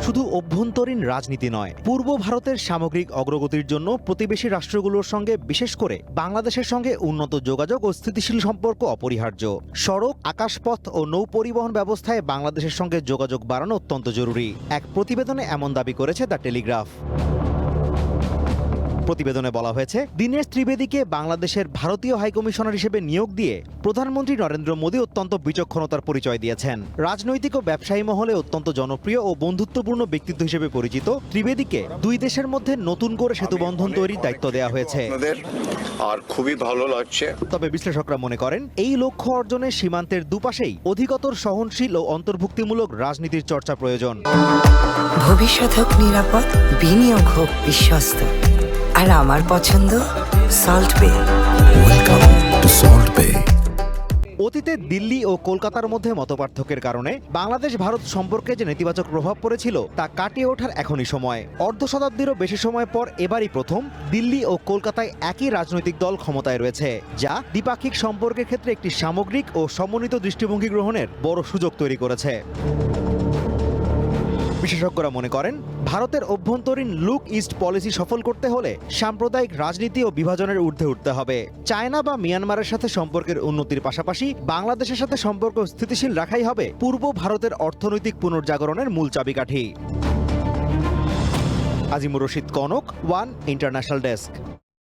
শুধু অভ্যন্তরীণ রাজনীতি নয়, পূর্ব ভারতের সামগ্রিক অগ্রগতির জন্য প্রতিবেশী রাষ্ট্রগুলোর সঙ্গে, বিশেষ করে বাংলাদেশের সঙ্গে উন্নত যোগাযোগ ও স্থিতিশীল সম্পর্ক অপরিহার্য। সড়ক, আকাশপথ ও নৌ পরিবহন ব্যবস্থায় বাংলাদেশের সঙ্গে যোগাযোগ বাড়ানো অত্যন্ত জরুরি। এক প্রতিবেদনে এমন দাবি করেছে দ্য টেলিগ্রাফ। প্রতিবেদনে বলা হয়েছে, দীনেশ ত্রিবেদীকে বাংলাদেশের ভারতীয় হাইকমিশনার হিসেবে নিয়োগ দিয়ে প্রধানমন্ত্রী নরেন্দ্র মোদী অত্যন্ত বিচক্ষণতার পরিচয় দিয়েছেন। রাজনৈতিক ও ব্যবসায়ী মহলে অত্যন্ত জনপ্রিয় ও বন্ধুত্বপূর্ণ ব্যক্তিত্ব হিসেবে পরিচিত ত্রিবেদীকে দুই দেশের মধ্যে নতুন করে সেতুবন্ধন তৈরির দায়িত্ব দেওয়া হয়েছে। আর খুবই ভালো লাগছে। তবে বিশ্লেষকরা মনে করেন, এই লক্ষ্য অর্জনে সীমান্তের দুপাশেই অধিকতর সহনশীল ও অন্তর্ভুক্তিমূলক রাজনীতির চর্চা প্রয়োজন। ভবিষ্যৎ হোক নিরাপদ, বিনিয়োগ হোক বিশ্বস্ত, আর আমার পছন্দ সল্ট বে। ওয়েলকাম টু সল্ট বে। অতীতে দিল্লি ও কলকাতার মধ্যে মতপার্থক্যের কারণে বাংলাদেশ ভারত সম্পর্কে যে নেতিবাচক প্রভাব পড়েছিল তা কাটিয়ে ওঠার এখনই সময়। অর্ধ শতাব্দীরও বেশি সময় পর এবারই প্রথম দিল্লি ও কলকাতায় একই রাজনৈতিক দল ক্ষমতায় রয়েছে, যা দ্বিপাক্ষিক সম্পর্কের ক্ষেত্রে একটি সামগ্রিক ও সমন্বিত দৃষ্টিভঙ্গি গ্রহণের বড় সুযোগ তৈরি করেছে। বিশেষজ্ঞরা মনে করেন, ভারতের অভ্যন্তরীণ লুক ইস্ট পলিসি সফল করতে হলে সাম্প্রদায়িক রাজনীতি ও বিভাজনের ঊর্ধ্বে উঠতে হবে। চায়না বা মিয়ানমারের সাথে সম্পর্কের উন্নতির পাশাপাশি বাংলাদেশের সাথে সম্পর্ক স্থিতিশীল রাখাই হবে পূর্ব ভারতের অর্থনৈতিক পুনর্জাগরণের মূল চাবিকাঠি। Azimur Rashid Kanak, one international desk.